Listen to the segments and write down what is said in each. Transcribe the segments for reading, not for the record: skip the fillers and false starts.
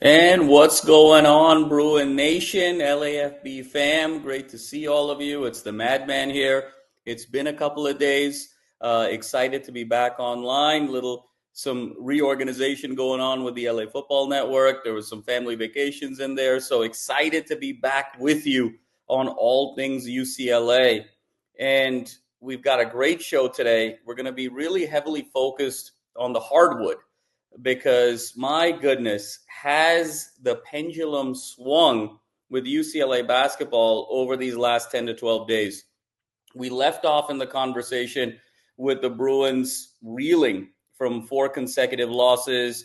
And what's going on, Bruin Nation, LAFB fam? Great to see all of you. It's the Madman here. It's been a couple of days. Excited to be back online. Some reorganization going on with the LA Football Network. There was some family vacations in there. So excited to be back with you on all things UCLA. And we've got a great show today. We're going to be really heavily focused on the hardwood, because my goodness, has the pendulum swung with UCLA basketball over these last 10 to 12 days. We left off in the conversation with the Bruins reeling from 4 consecutive losses,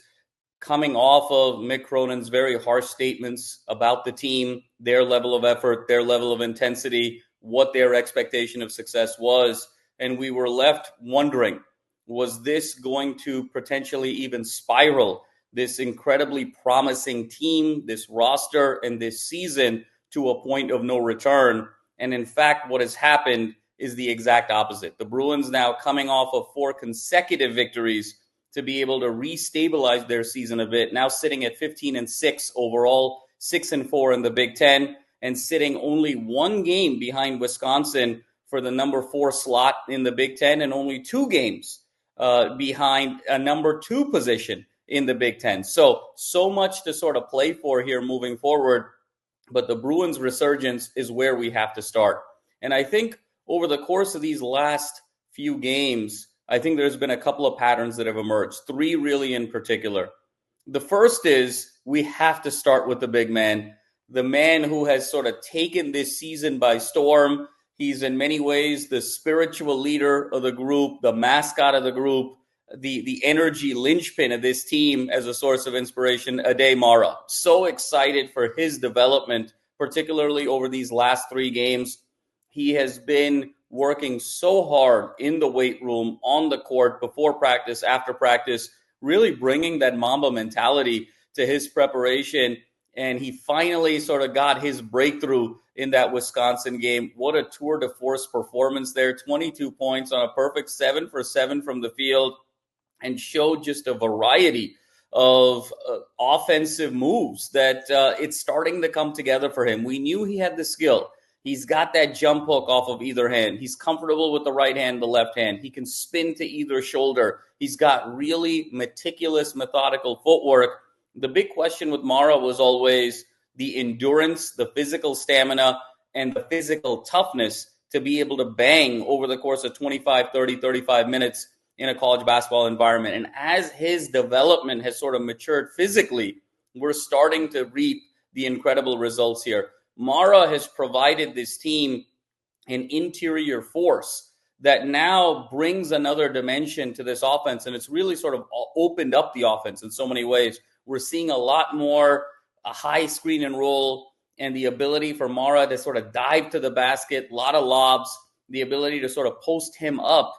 coming off of Mick Cronin's very harsh statements about the team, their level of effort, their level of intensity, what their expectation of success was. And we were left wondering, was this going to potentially even spiral this incredibly promising team, this roster, and this season to a point of no return? And in fact, what has happened is the exact opposite. The Bruins now coming off of 4 consecutive victories to be able to restabilize their season a bit, now sitting at 15-6 overall, 6-4 in the Big Ten, and sitting only 1 game behind Wisconsin for the number 4 slot in the Big Ten, and only 2 games behind a number 2 position in the Big Ten. So much to sort of play for here moving forward. But the Bruins resurgence is where we have to start. And I think over the course of these last few games, I think there's been a couple of patterns that have emerged, 3 really in particular. The first is we have to start with the big man, the man who has sort of taken this season by storm. He's in many ways the spiritual leader of the group, the mascot of the group, the energy linchpin of this team as a source of inspiration, Aday Mara. So excited for his development, particularly over these last 3 games. He has been working so hard in the weight room, on the court, before practice, after practice, really bringing that Mamba mentality to his preparation. And he finally sort of got his breakthrough in that Wisconsin game. What a tour de force performance there. 22 points on a perfect 7 for 7 from the field, and showed just a variety of offensive moves that it's starting to come together for him. We knew he had the skill. He's got that jump hook off of either hand. He's comfortable with the right hand, the left hand. He can spin to either shoulder. He's got really meticulous, methodical footwork. The big question with Mara was always the endurance, the physical stamina, and the physical toughness to be able to bang over the course of 25, 30, 35 minutes in a college basketball environment. And as his development has sort of matured physically, we're starting to reap the incredible results here. Mara has provided this team an interior force that now brings another dimension to this offense, and it's really sort of opened up the offense in so many ways. We're seeing a lot more a high screen and roll, and the ability for Mara to sort of dive to the basket, a lot of lobs, the ability to sort of post him up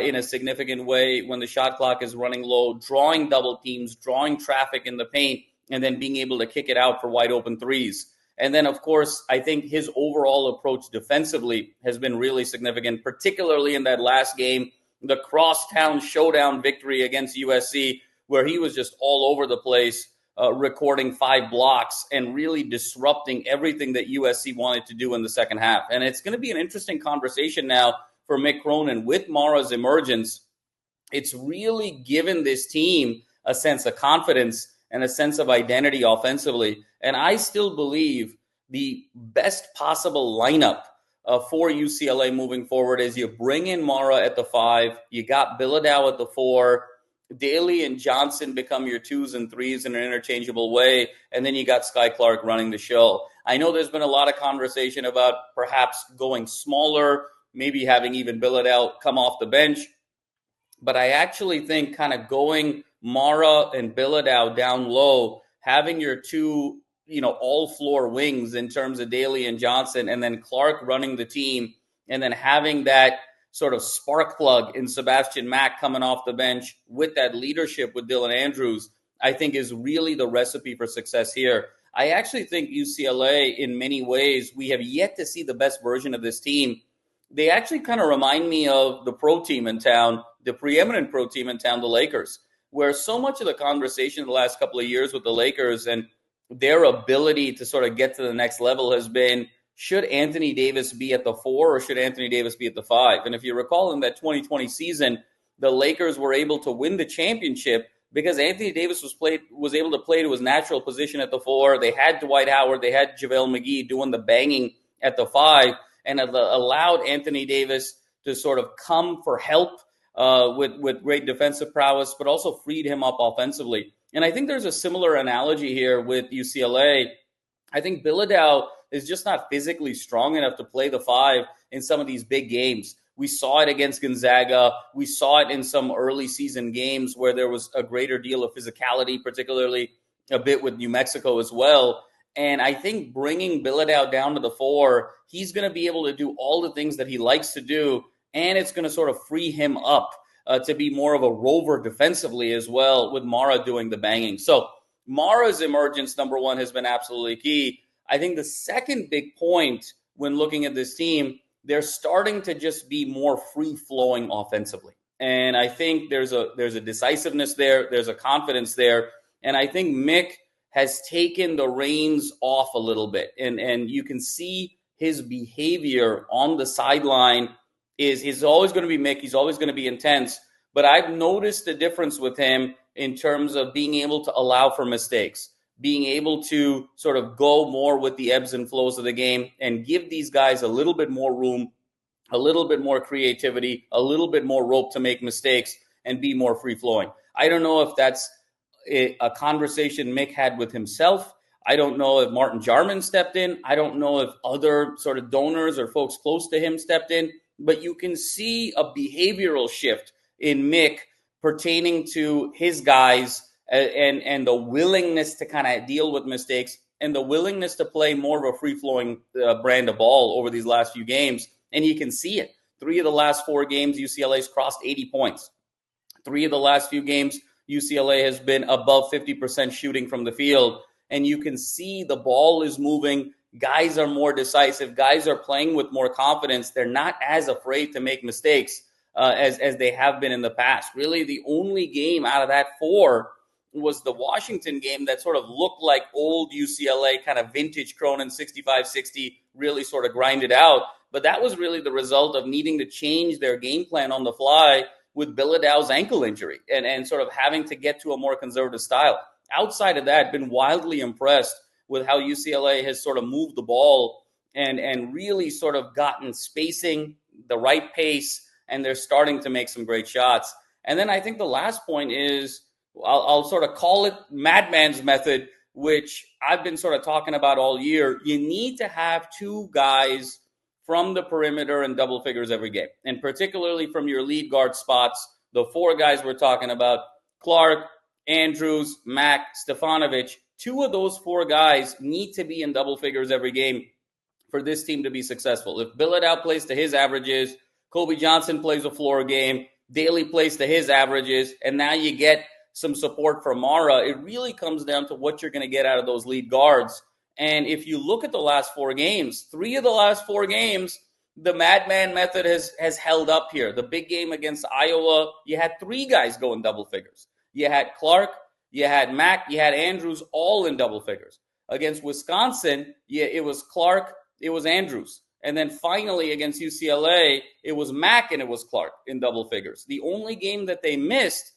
in a significant way when the shot clock is running low, drawing double teams, drawing traffic in the paint, and then being able to kick it out for wide open threes. And then, of course, I think his overall approach defensively has been really significant, particularly in that last game, the crosstown showdown victory against USC, where he was just all over the place, recording 5 blocks and really disrupting everything that USC wanted to do in the second half. And it's going to be an interesting conversation now for Mick Cronin with Mara's emergence. It's really given this team a sense of confidence and a sense of identity offensively. And I still believe the best possible lineup for UCLA moving forward is you bring in Mara at the 5, you got Bilodeau at the 4, Daly and Johnson become your 2s and 3s in an interchangeable way, and then you got Sky Clark running the show. I know there's been a lot of conversation about perhaps going smaller, maybe having even Bilodeau come off the bench, but I actually think kind of going Mara and Bilodeau down low, having your 2, all-floor wings in terms of Daly and Johnson, and then Clark running the team, and then having that sort of spark plug in Sebastian Mack coming off the bench with that leadership with Dylan Andrews, I think is really the recipe for success here. I actually think UCLA, in many ways, we have yet to see the best version of this team. They actually kind of remind me of the pro team in town, the preeminent pro team in town, the Lakers. where so much of the conversation the last couple of years with the Lakers and their ability to sort of get to the next level has been, should Anthony Davis be at the 4 or should Anthony Davis be at the 5? And if you recall, in that 2020 season, the Lakers were able to win the championship because Anthony Davis was able to play to his natural position at the 4. They had Dwight Howard, they had JaVale McGee doing the banging at the 5, and allowed Anthony Davis to sort of come for help with great defensive prowess, but also freed him up offensively. And I think there's a similar analogy here with UCLA. I think Bilodeau is just not physically strong enough to play the 5 in some of these big games. We saw it against Gonzaga. We saw it in some early season games where there was a greater deal of physicality, particularly a bit with New Mexico as well. And I think bringing Bilodeau down to the 4, he's going to be able to do all the things that he likes to do, and it's going to sort of free him up to be more of a rover defensively as well, with Mara doing the banging. So Mara's emergence, number 1, has been absolutely key. I think the second big point when looking at this team, they're starting to just be more free-flowing offensively. And I think there's a decisiveness there. There's a confidence there. And I think Mick has taken the reins off a little bit. And you can see his behavior on the sideline he's always going to be Mick. He's always going to be intense. But I've noticed the difference with him in terms of being able to allow for mistakes, being able to sort of go more with the ebbs and flows of the game and give these guys a little bit more room, a little bit more creativity, a little bit more rope to make mistakes and be more free-flowing. I don't know if that's a conversation Mick had with himself. I don't know if Martin Jarman stepped in. I don't know if other sort of donors or folks close to him stepped in. But you can see a behavioral shift in Mick pertaining to his guys and the willingness to kind of deal with mistakes and the willingness to play more of a free-flowing brand of ball over these last few games. And you can see it. 3 of the last 4 games, UCLA's crossed 80 points. 3 of the last few games, UCLA has been above 50% shooting from the field. And you can see the ball is moving. Guys are more decisive. Guys are playing with more confidence. They're not as afraid to make mistakes as they have been in the past. Really, the only game out of that 4 was the Washington game that sort of looked like old UCLA, kind of vintage Cronin, 65-60, really sort of grinded out. But that was really the result of needing to change their game plan on the fly with Bilodeau's ankle injury and sort of having to get to a more conservative style. Outside of that, been wildly impressed with how UCLA has sort of moved the ball and really sort of gotten spacing, the right pace, and they're starting to make some great shots. And then I think the last point is, I'll sort of call it Madman's method, which I've been sort of talking about all year. You need to have 2 guys from the perimeter in double figures every game, and particularly from your lead guard spots, the 4 guys we're talking about, Clark, Andrews, Mack, Stefanovic. 2 of those 4 guys need to be in double figures every game for this team to be successful. If Bilodeau plays to his averages, Kobe Johnson plays a floor game, Daly plays to his averages, and now you get some support from Mara, it really comes down to what you're going to get out of those lead guards. And if you look at the last 4 games, 3 of the last 4 games, the Madman method has held up here. The big game against Iowa, you had 3 guys go in double figures. You had Clark, you had Mack, you had Andrews, all in double figures. Against Wisconsin, it was Clark, it was Andrews. And then finally against UCLA, it was Mack and it was Clark in double figures. The only game that they missed,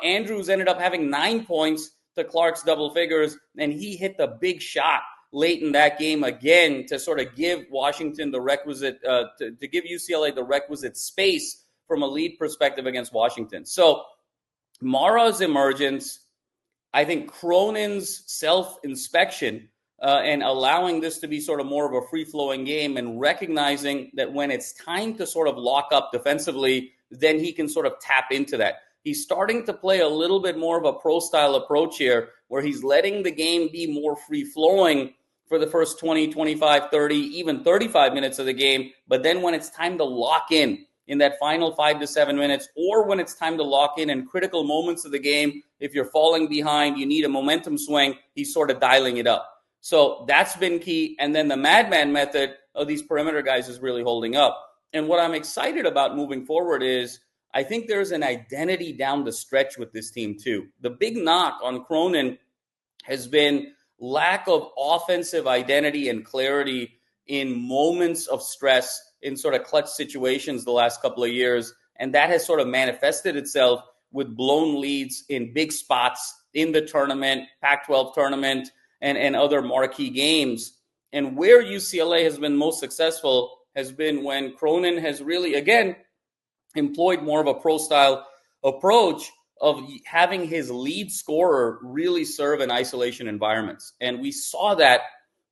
Andrews ended up having 9 points to Clark's double figures, and he hit the big shot late in that game again to sort of give Washington the requisite, to give UCLA the requisite space from a lead perspective against Washington. So Mara's emergence, I think Cronin's self-inspection, and allowing this to be sort of more of a free-flowing game and recognizing that when it's time to sort of lock up defensively, then he can sort of tap into that. He's starting to play a little bit more of a pro-style approach here where he's letting the game be more free-flowing for the first 20, 25, 30, even 35 minutes of the game. But then when it's time to lock in that final 5 to 7 minutes, or when it's time to lock in critical moments of the game, if you're falling behind, you need a momentum swing, he's sort of dialing it up. So that's been key. And then the Madman method of these perimeter guys is really holding up. And what I'm excited about moving forward is I think there's an identity down the stretch with this team too. The big knock on Cronin has been lack of offensive identity and clarity in moments of stress in sort of clutch situations the last couple of years. And that has sort of manifested itself with blown leads in big spots in the tournament, Pac-12 tournament, and other marquee games. And where UCLA has been most successful has been when Cronin has really, again, employed more of a pro-style approach of having his lead scorer really serve in isolation environments. And we saw that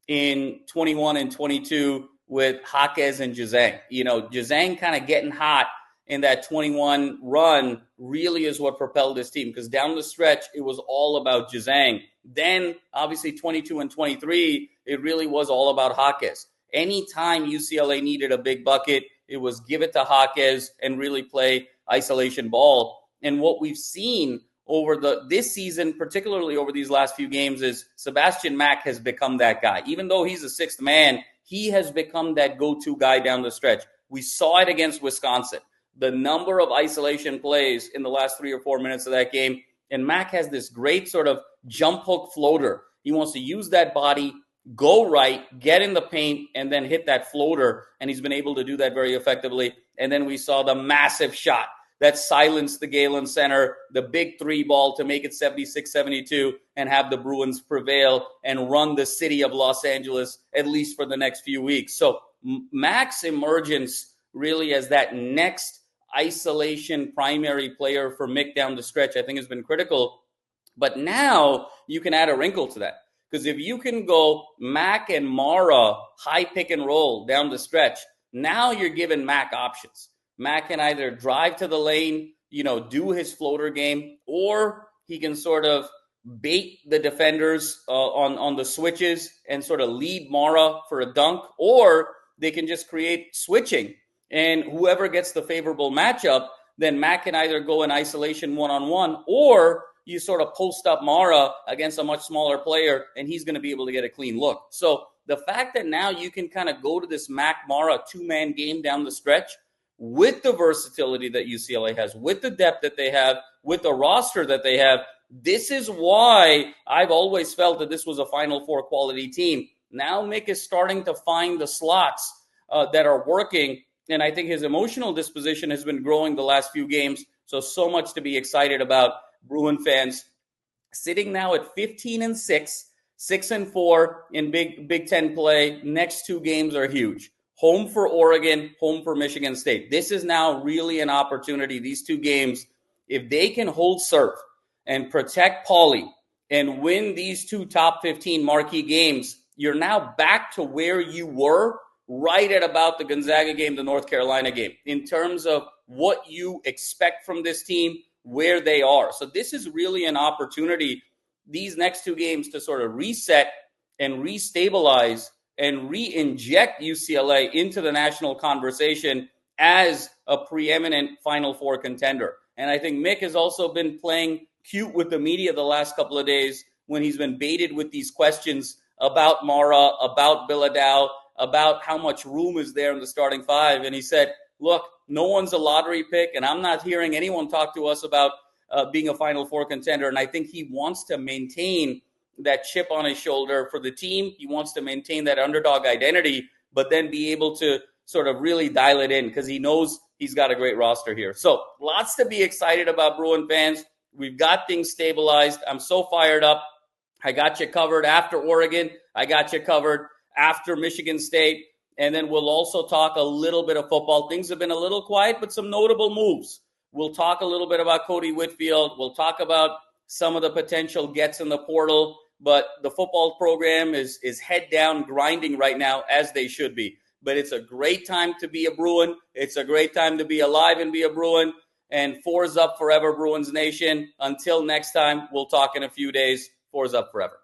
in 21 and 22 with Jaquez and Jazang. Jazang kind of getting hot in that 21 run really is what propelled this team, because down the stretch, it was all about Jazang. Then, obviously, 22 and 23, it really was all about Jaquez. Anytime UCLA needed a big bucket, it was give it to Jaquez and really play isolation ball. And what we've seen over this season, particularly over these last few games, is Sebastian Mack has become that guy. Even though he's a sixth man, he has become that go-to guy down the stretch. We saw it against Wisconsin. The number of isolation plays in the last 3 or 4 minutes of that game. And Mack has this great sort of jump hook floater. He wants to use that body, go right, get in the paint, and then hit that floater. And he's been able to do that very effectively. And then we saw the massive shot that silenced the Galen center, the big three ball to make it 76-72 and have the Bruins prevail and run the city of Los Angeles, at least for the next few weeks. So Mack's emergence really as that next isolation primary player for Mick down the stretch, I think has been critical. But now you can add a wrinkle to that. Because if you can go Mack and Mara high pick and roll down the stretch, now you're giving Mack options. Mack can either drive to the lane, do his floater game, or he can sort of bait the defenders on the switches and sort of lead Mara for a dunk, or they can just create switching. And whoever gets the favorable matchup, then Mack can either go in isolation one-on-one, or you sort of post up Mara against a much smaller player, and he's going to be able to get a clean look. So the fact that now you can kind of go to this Mack-Mara two-man game down the stretch with the versatility that UCLA has, with the depth that they have, with the roster that they have, this is why I've always felt that this was a Final Four quality team. Now Mick is starting to find the slots that are working, and I think his emotional disposition has been growing the last few games. So much to be excited about. Bruin fans sitting now at 15-6, 6-4 in Big Ten play. Next two games are huge. Home for Oregon, home for Michigan State. This is now really an opportunity. These two games, if they can hold serve and protect Pauly and win these two top 15 marquee games, you're now back to where you were right at about the Gonzaga game, the North Carolina game, in terms of what you expect from this team, where they are. So this is really an opportunity, these next two games, to sort of reset and restabilize and re-inject UCLA into the national conversation as a preeminent Final Four contender. And I think Mick has also been playing cute with the media the last couple of days when he's been baited with these questions about Mara, about Bilodeau, about how much room is there in the starting five. And he said, look, no one's a lottery pick, and I'm not hearing anyone talk to us about being a Final Four contender. And I think he wants to maintain that chip on his shoulder for the team. He wants to maintain that underdog identity, but then be able to sort of really dial it in because he knows he's got a great roster here. So lots to be excited about, Bruin fans. We've got things stabilized. I'm so fired up. I got you covered after Oregon. I got you covered after Michigan State. And then we'll also talk a little bit of football. Things have been a little quiet, but some notable moves. We'll talk a little bit about Cody Whitfield. We'll talk about some of the potential gets in the portal. But the football program is head down grinding right now, as they should be. But it's a great time to be a Bruin. It's a great time to be alive and be a Bruin. And fours up forever, Bruins Nation. Until next time, we'll talk in a few days. Fours up forever.